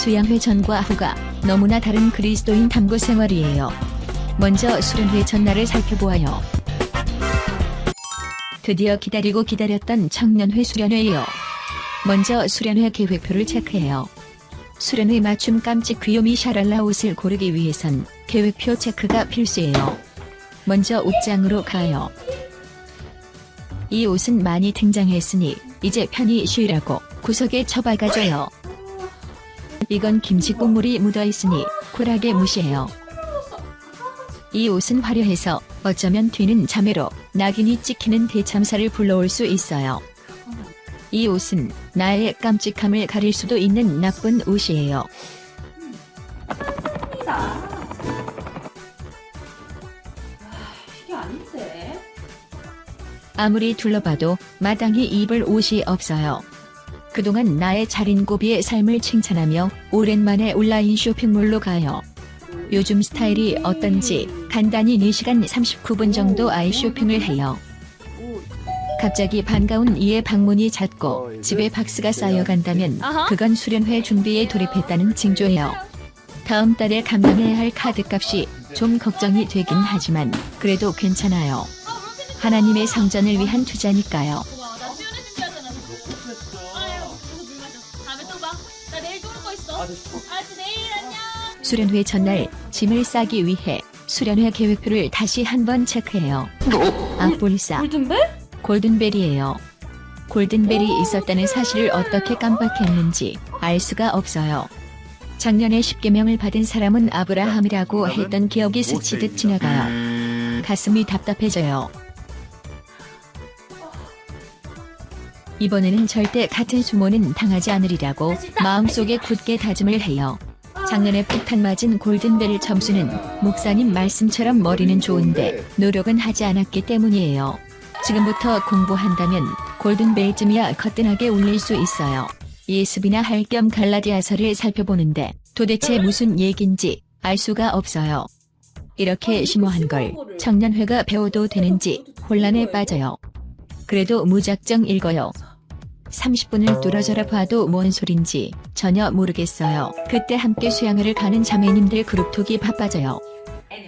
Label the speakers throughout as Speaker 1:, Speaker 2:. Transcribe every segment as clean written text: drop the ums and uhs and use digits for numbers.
Speaker 1: 수양회 전과 후가 너무나 다른 그리스도인 탐구 생활이에요. 먼저 수련회 전날을 살펴보아요. 드디어 기다리고 기다렸던 청년회 수련회예요. 먼저 수련회 계획표를 체크해요. 수련회 맞춤 깜찍 귀요미 샤랄라 옷을 고르기 위해선 계획표 체크가 필수예요. 먼저 옷장으로 가요. 이 옷은 많이 등장했으니 이제 편히 쉬라고 구석에 처박아줘요. 이건 김치 국물이 묻어있으니 쿨하게 무시해요. 이 옷은 화려해서 어쩌면 뒤는 자매로 낙인이 찍히는 대참사를 불러올 수 있어요. 이 옷은 나의 깜찍함을 가릴 수도 있는 나쁜 옷이에요.
Speaker 2: 이게 아닌데.
Speaker 1: 아무리 둘러봐도 마땅히 입을 옷이 없어요. 그동안 나의 자린고비의 삶을 칭찬하며 오랜만에 온라인 쇼핑몰로 가요. 요즘 스타일이 어떤지 간단히 4시간 39분 정도 아이 쇼핑을 해요. 갑자기 반가운 이의 방문이 잦고 집에 박스가 쌓여간다면 그건 수련회 준비에 돌입했다는 징조예요. 다음 달에 감당해야 할 카드값이 좀 걱정이 되긴 하지만 그래도 괜찮아요. 하나님의 성전을 위한 투자니까요.
Speaker 2: 고마워. 나 수련회 준비하잖아. 아유, 그래서 물 마셔. 다음에 또 봐. 나 내일 또 올 거 있어. 알았지, 내일 안녕.
Speaker 1: 수련회 전날 짐을 싸기 위해 수련회 계획표를 다시 한번 체크해요. 악볼싸
Speaker 2: 골든벨?
Speaker 1: 골든벨이에요. 골든벨이 있었다는 사실을 어떻게 깜빡했는지 알 수가 없어요. 작년에 10계명을 받은 사람은 아브라함이라고 했던 기억이 스치듯 지나가요. 가슴이 답답해져요. 이번에는 절대 같은 수모는 당하지 않으리라고 마음속에 굳게 다짐을 해요. 작년에 폭탄 맞은 골든벨 점수는 목사님 말씀처럼 머리는 좋은데 노력은 하지 않았기 때문이에요. 지금부터 공부한다면 골든벨쯤이야 거뜬하게 울릴 수 있어요. 예습이나 할 겸 갈라디아서를 살펴보는데 도대체 무슨 얘긴지 알 수가 없어요. 이렇게 심오한 걸 청년회가 배워도 되는지 혼란에 빠져요. 그래도 무작정 읽어요. 30분을 뚫어져라 봐도 뭔 소린지 전혀 모르겠어요. 그때 함께 수양회를 가는 자매님들 그룹톡이 바빠져요.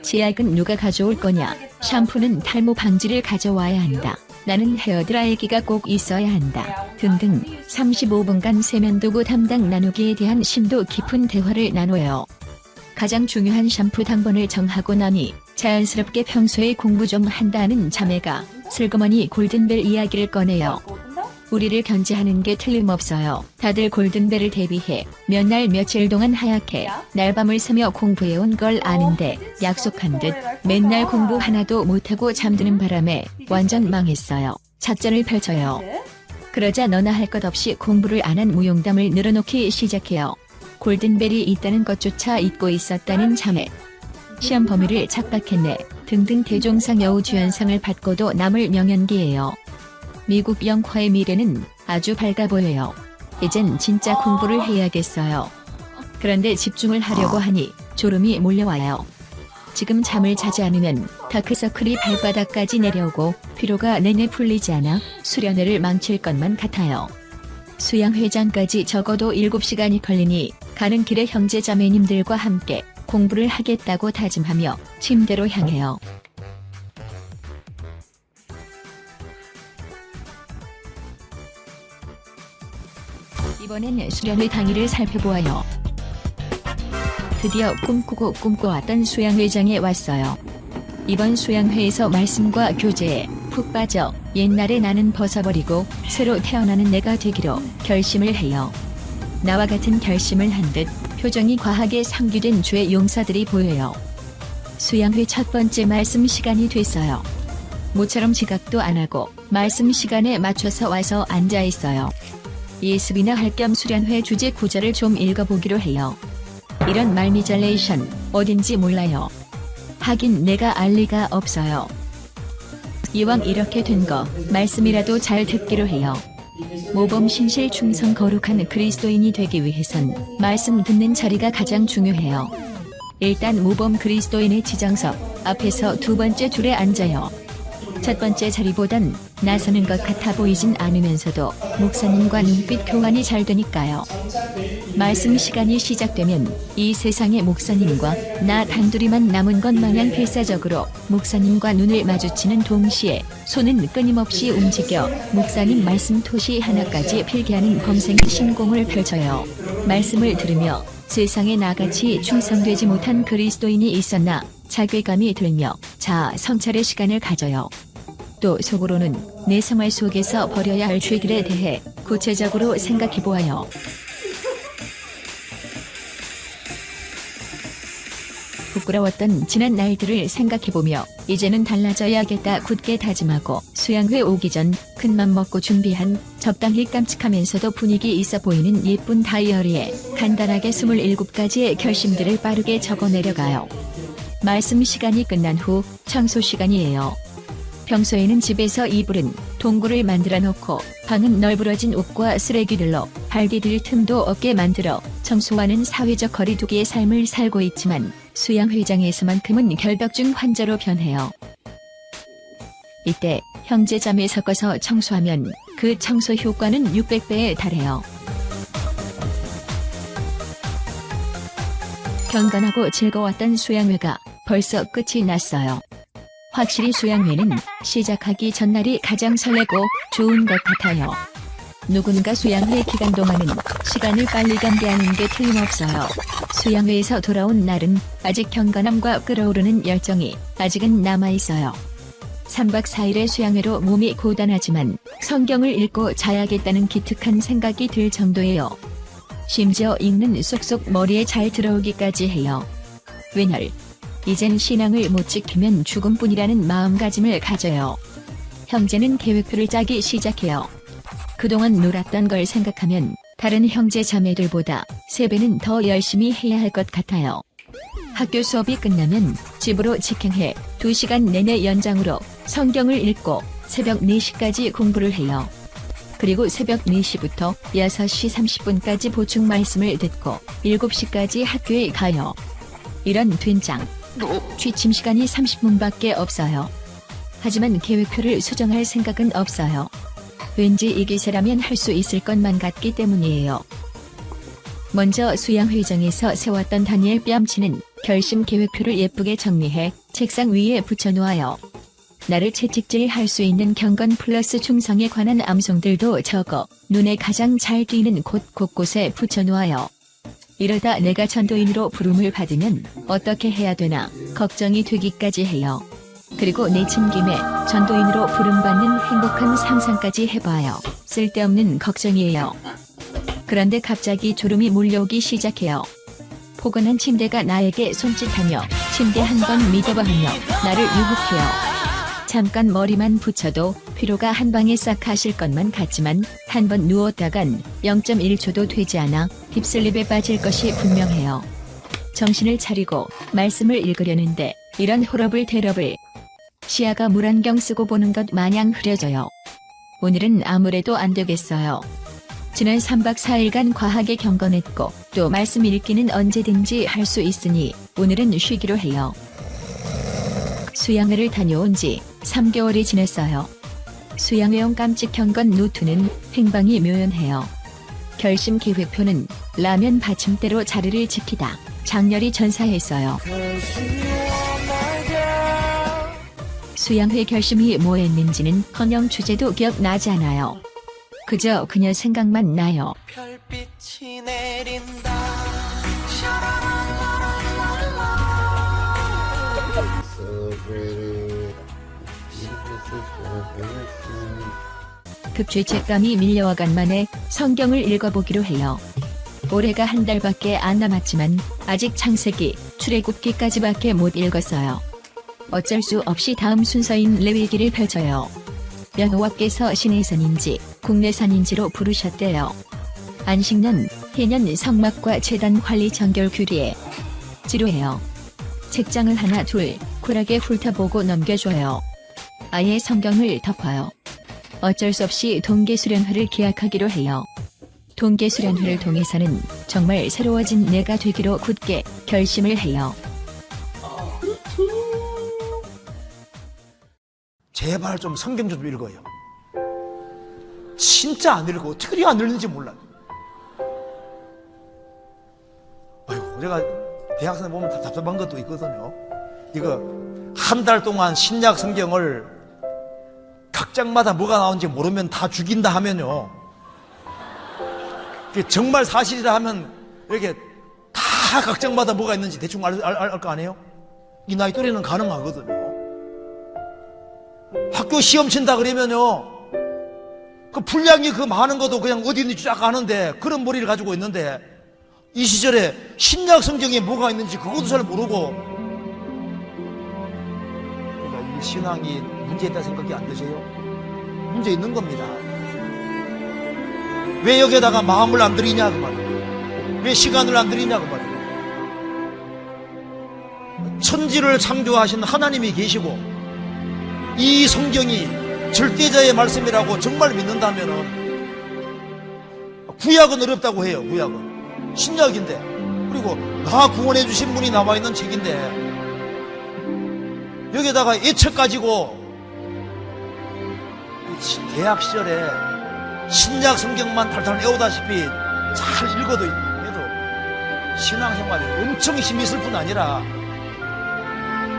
Speaker 1: 치약은 누가 가져올 거냐? 샴푸는 탈모 방지를 가져와야 한다. 나는 헤어드라이기가 꼭 있어야 한다. 등등 35분간 세면도구 담당 나누기에 대한 심도 깊은 대화를 나눠요. 가장 중요한 샴푸 당번을 정하고 나니 자연스럽게 평소에 공부 좀 한다는 자매가 슬그머니 골든벨 이야기를 꺼내요. 우리를 견제하는 게 틀림없어요. 다들 골든벨을 대비해 몇 날 며칠 동안 하얗게 날밤을 새며 공부해온 걸 아는데 약속한 듯 맨날 공부 하나도 못하고 잠드는 바람에 완전 망했어요. 작전을 펼쳐요. 그러자 너나 할 것 없이 공부를 안 한 무용담을 늘어놓기 시작해요. 골든벨이 있다는 것조차 잊고 있었다는 자매. 시험 범위를 착각했네 등등 대종상 여우주연상을 받고도 남을 명연기예요. 미국 영화의 미래는 아주 밝아 보여요. 이젠 진짜 공부를 해야겠어요. 그런데 집중을 하려고 하니 졸음이 몰려와요. 지금 잠을 자지 않으면 다크서클이 발바닥까지 내려오고 피로가 내내 풀리지 않아 수련회를 망칠 것만 같아요. 수양회장까지 적어도 7시간이 걸리니 가는 길에 형제 자매님들과 함께 공부를 하겠다고 다짐하며 침대로 향해요. 이번엔 수련회 당일을 살펴보아요. 드디어 꿈꾸고 꿈꿔왔던 수양회장에 왔어요. 이번 수양회에서 말씀과 교제에 푹 빠져 옛날의 나는 벗어버리고 새로 태어나는 내가 되기로 결심을 해요. 나와 같은 결심을 한 듯 표정이 과하게 상기된 주의 용사들이 보여요. 수양회 첫 번째 말씀 시간이 됐어요. 모처럼 지각도 안 하고 말씀 시간에 맞춰서 와서 앉아 있어요. 예습이나 할 겸 수련회 주제 구절을 좀 읽어보기로 해요. 이런 말미잘레이션 어딘지 몰라요. 하긴 내가 알 리가 없어요. 이왕 이렇게 된 거 말씀이라도 잘 듣기로 해요. 모범 신실 충성 거룩한 그리스도인이 되기 위해선 말씀 듣는 자리가 가장 중요해요. 일단 모범 그리스도인의 지정석 앞에서 두 번째 줄에 앉아요. 첫 번째 자리보단 나서는 것 같아 보이진 않으면서도 목사님과 눈빛 교환이 잘 되니까요. 말씀 시간이 시작되면 이 세상의 목사님과 나 단둘이만 남은 것 마냥 필사적으로 목사님과 눈을 마주치는 동시에 손은 끊임없이 움직여 목사님 말씀 토시 하나까지 필기하는 범생 신공을 펼쳐요. 말씀을 들으며 세상에 나같이 충성되지 못한 그리스도인이 있었나 자괴감이 들며 자아 성찰의 시간을 가져요. 또 속으로는 내 생활 속에서 버려야 할 죄들에 대해 구체적으로 생각해 보아요. 부끄러웠던 지난 날들을 생각해보며 이제는 달라져야겠다 굳게 다짐하고 수양회 오기 전 큰맘 먹고 준비한 적당히 깜찍하면서도 분위기 있어 보이는 예쁜 다이어리에 간단하게 27가지의 결심들을 빠르게 적어 내려가요. 말씀 시간이 끝난 후 청소 시간이에요. 평소에는 집에서 이불은 동굴을 만들어 놓고 방은 널브러진 옷과 쓰레기들로 발 디딜 틈도 없게 만들어 청소하는 사회적 거리두기의 삶을 살고 있지만 수양회장에서만큼은 결벽증 환자로 변해요. 이때 형제 자매 섞어서 청소하면 그 청소 효과는 600배에 달해요. 경건하고 즐거웠던 수양회가 벌써 끝이 났어요. 확실히 수양회는 시작하기 전날이 가장 설레고 좋은 것 같아요. 누군가 수양회 기간 동안은 시간을 빨리 감게 하는 게 틀림없어요. 수양회에서 돌아온 날은 아직 경건함과 끓어오르는 열정이 아직은 남아있어요. 3박 4일의 수양회로 몸이 고단하지만 성경을 읽고 자야겠다는 기특한 생각이 들 정도예요. 심지어 읽는 쏙쏙 머리에 잘 들어오기까지 해요. 웬열, 이젠 신앙을 못 지키면 죽음뿐이라는 마음가짐을 가져요. 형제는 계획표를 짜기 시작해요. 그동안 놀았던 걸 생각하면 다른 형제 자매들보다 3배는 더 열심히 해야 할 것 같아요. 학교 수업이 끝나면 집으로 직행해 2시간 내내 연장으로 성경을 읽고 새벽 4시까지 공부를 해요. 그리고 새벽 4시부터 6시 30분까지 보충 말씀을 듣고 7시까지 학교에 가요. 이런 된장, 취침 시간이 30분밖에 없어요. 하지만 계획표를 수정할 생각은 없어요. 왠지 이 기세라면 할 수 있을 것만 같기 때문이에요. 먼저 수양회장에서 세웠던 다니엘 뺨치는 결심 계획표를 예쁘게 정리해 책상 위에 붙여놓아요. 나를 채찍질할 수 있는 경건 플러스 충성에 관한 암송들도 적어 눈에 가장 잘 띄는 곳 곳곳에 붙여놓아요. 이러다 내가 전도인으로 부름을 받으면 어떻게 해야 되나 걱정이 되기까지 해요. 그리고 내친 김에 전도인으로 부름받는 행복한 상상까지 해봐요. 쓸데없는 걱정이에요. 그런데 갑자기 졸음이 몰려오기 시작해요. 포근한 침대가 나에게 손짓하며 침대 한 번 믿어봐 하며 나를 유혹해요. 잠깐 머리만 붙여도 피로가 한 방에 싹 가실 것만 같지만 한 번 누웠다간 0.1초도 되지 않아 딥슬립에 빠질 것이 분명해요. 정신을 차리고 말씀을 읽으려는데 이런 호러블 대러블. 시야가 물안경 쓰고 보는 것 마냥 흐려져요. 오늘은 아무래도 안 되겠어요. 지난 3박 4일간 과하게 경건했고 또 말씀 읽기는 언제든지 할 수 있으니 오늘은 쉬기로 해요. 수양회를 다녀온 지 3개월이 지났어요. 수양회용 깜찍 경건 노트는 행방이 묘연해요. 결심 계획표는 라면 받침대로 자리를 지키다 장렬히 전사했어요. 수양회 결심이 뭐였는지는커녕 주제도 기억나지 않아요. 그저 그녀 생각만 나요.
Speaker 3: 별빛이 내린다.
Speaker 1: 급죄책감이 밀려와간 만에 성경을 읽어보기로 해요. 올해가 한 달밖에 안 남았지만 아직 창세기, 출애굽기까지밖에 못 읽었어요. 어쩔 수 없이 다음 순서인 레위기를 펼쳐요. 여호와께서 시내산인지 국내산인지로 부르셨대요. 안식년, 해년 성막과 제단 관리 정결 규례에 지루해요. 책장을 하나 둘 쿨하게 훑어보고 넘겨줘요. 아예 성경을 덮어요. 어쩔 수 없이 동계수련회를 기약하기로 해요. 동계수련회를 통해서는 정말 새로워진 내가 되기로 굳게 결심을 해요.
Speaker 4: 제발 좀 성경 좀 읽어요. 진짜 안 읽어. 어떻게 그리 안 읽는지 몰라요. 아이고, 제가 대학생 보면 답답한 것도 있거든요. 이거 한 달 동안 신약 성경을 각 장마다 뭐가 나오는지 모르면 다 죽인다 하면요, 정말 사실이라 하면 이렇게 다 각 장마다 뭐가 있는지 대충 알 거 아니에요? 이 나이 또래는 가능하거든요. 학교 시험 친다 그러면요, 그 분량이 그 많은 것도 그냥 어디 있는지 쫙 아는데, 그런 머리를 가지고 있는데 이 시절에 신약 성경에 뭐가 있는지 그것도 잘 모르고, 그러니까 이 신앙이 문제 있다 생각이 안 드세요? 문제 있는 겁니다. 왜 여기에다가 마음을 안 들이냐 그 말이에요. 왜 시간을 안 들이냐 그 말이에요. 천지를 창조하신 하나님이 계시고 이 성경이 절대자의 말씀이라고 정말 믿는다면은, 구약은 어렵다고 해요. 구약은 신약인데, 그리고 나 구원해 주신 분이 나와 있는 책인데, 여기다가 예책 가지고 대학 시절에 신약 성경만 탈탈 외우다시피 잘 읽어도 해도 신앙생활에 엄청 힘이 있을 뿐 아니라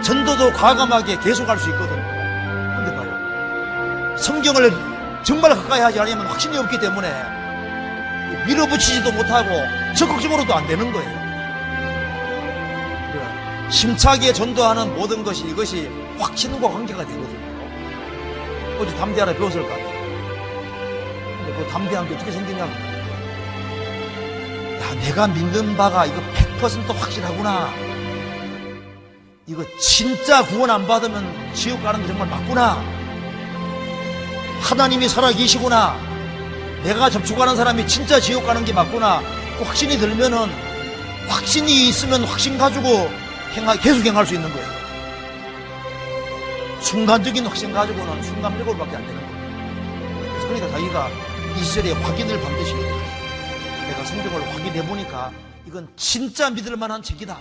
Speaker 4: 전도도 과감하게 계속할 수 있거든요. 근데 봐요, 성경을 정말 가까이 하지 않으면 확신이 없기 때문에 밀어붙이지도 못하고 적극적으로도 안 되는 거예요. 힘차게 전도하는 모든 것이, 이것이 확신과 관계가 되거든요. 어제 담대 하나 배웠을 거 아니에요. 근데 그 담대한 게 어떻게 생기냐고. 야, 내가 믿는 바가 이거 100% 확실하구나. 이거 진짜 구원 안 받으면 지옥 가는 게 정말 맞구나. 하나님이 살아계시구나. 내가 접촉하는 사람이 진짜 지옥 가는 게 맞구나. 그 확신이 들면은, 확신이 있으면 확신 가지고 계속 행할 수 있는 거예요. 순간적인 확신 가지고는 순간적으로밖에 안 되는 거예요. 그래서 그러니까 자기가 이 시절에 확인을 반드시 해야 돼요. 내가 성경을 확인해 보니까 이건 진짜 믿을 만한 책이다.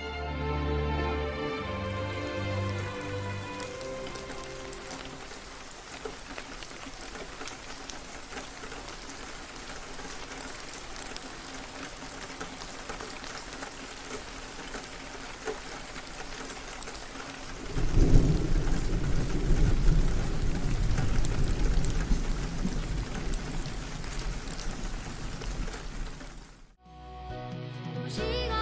Speaker 5: 시간